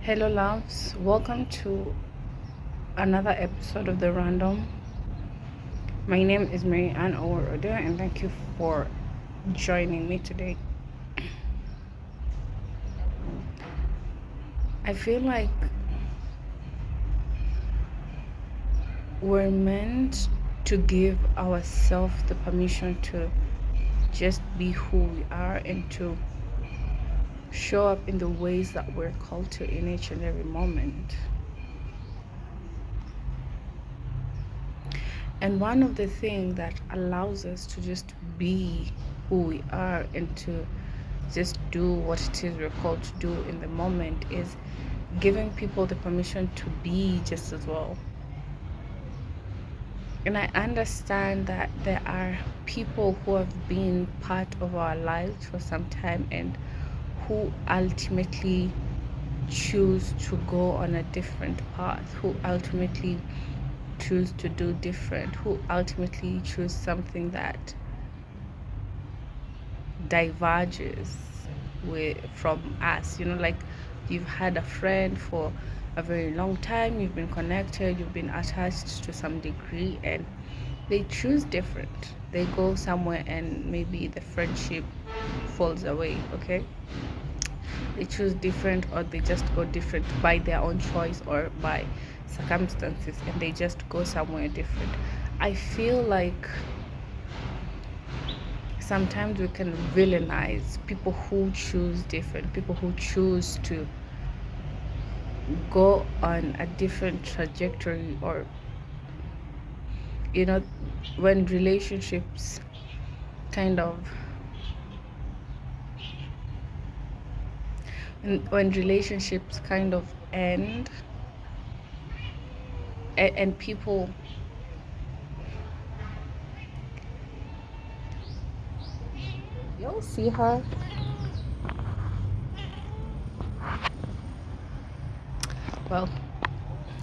Hello, loves. Welcome to another episode of The Random. My name is Mary Ann Oworodeo, and thank you for joining me today. I feel like we're meant to give ourselves the permission to just be who we are and to show up in the ways that we're called to in each and every moment. And one of the things that allows us to just be who we are and to just do what it is we're called to do in the moment is giving people the permission to be just as well. And I understand that there are people who have been part of our lives for some time and who ultimately choose to go on a different path, who ultimately choose to do different, who ultimately choose something that diverges from us. Like you've had a friend for a very long time, you've been connected, you've been attached to some degree, and they choose different. They go somewhere and maybe the friendship falls away. Okay, they choose different, or they just go different by their own choice or by circumstances, and they just go somewhere different. I feel like sometimes we can villainize people who choose different, people who choose to go on a different trajectory, or you know when relationships kind of when relationships kind of end, and people, you'll see her. Well,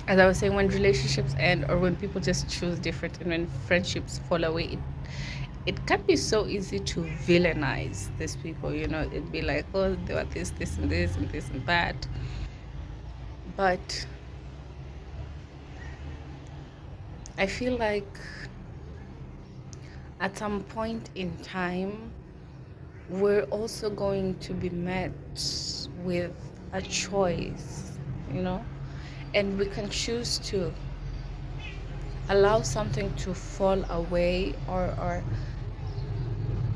as I was saying, when relationships end or when people just choose different and when friendships fall away, it can be so easy to villainize these people. It'd be like, oh, they were this and this and this and that. But I feel like at some point in time, we're also going to be met with a choice, you know, and we can choose to allow something to fall away, or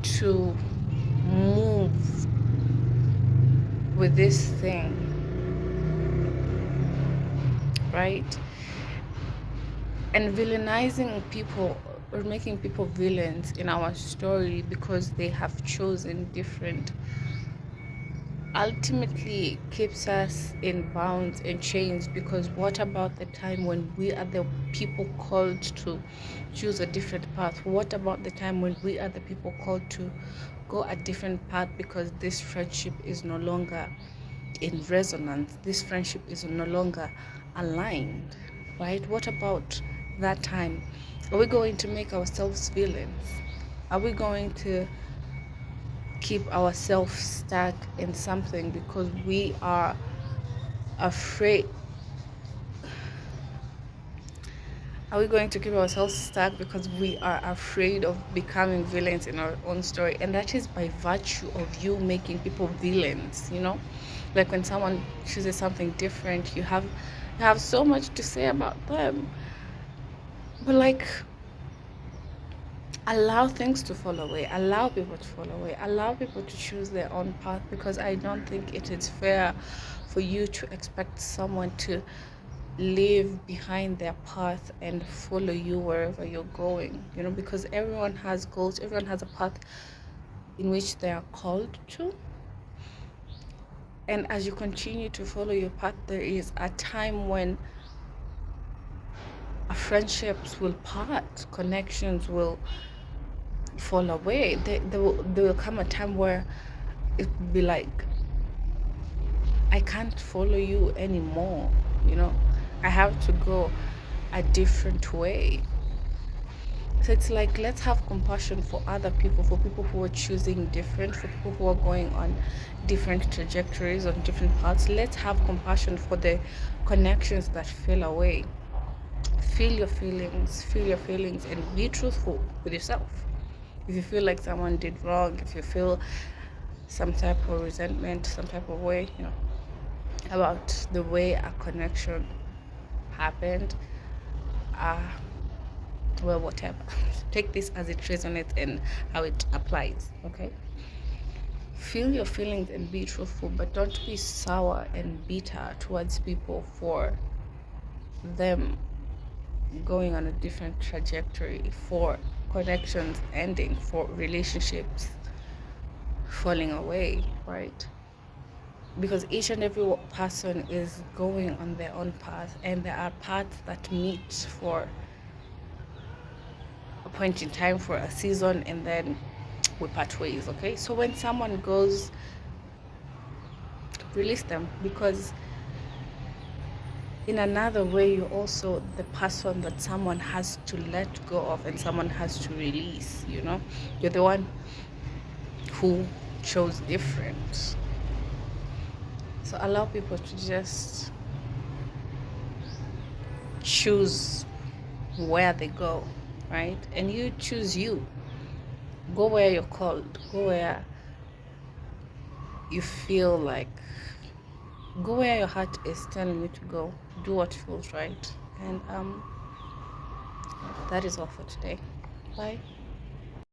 to move with this thing, right? And villainizing people or making people villains in our story because they have chosen different ultimately keeps us in bounds and chains. Because what about the time when we are the people called to choose a different path? What about the time when we are the people called to go a different path because this friendship is no longer in resonance, this friendship is no longer aligned, right? What about that time? Are we going to make ourselves villains? Are we going to keep ourselves stuck in something because we are afraid? Are we going to keep ourselves stuck because we are afraid of becoming villains in our own story? And that is by virtue of you making people villains. Like when someone chooses something different, you have so much to say about them. But like, allow things to fall away, allow people to fall away, allow people to choose their own path, because I don't think it is fair for you to expect someone to leave behind their path and follow you wherever you're going, because everyone has goals, everyone has a path in which they are called to. And as you continue to follow your path, there is a time when friendships will part, connections will fall away. There will come a time where it will be like, I can't follow you anymore. I have to go a different way. So it's like, let's have compassion for other people, for people who are choosing different, for people who are going on different trajectories, on different paths. Let's have compassion for the connections that fell away. Feel your feelings, and be truthful with yourself. If you feel like someone did wrong, if you feel some type of resentment, some type of way, about the way a connection happened, uh, well, whatever. Take this as it resonates and how it applies, okay? Feel your feelings and be truthful, but don't be sour and bitter towards people for them going on a different trajectory, for connections ending, for relationships falling away, right? Because each and every person is going on their own path, and there are paths that meet for a point in time, for a season, and then we part ways. Okay, so when someone goes, release them, because in another way, you're also the person that someone has to let go of and someone has to release. You're the one who chose different. So allow people to just choose where they go, right? And you choose you. Go where you're called. Go where you feel like, go where your heart is telling you to go. Do what feels right. And that is all for today. Bye.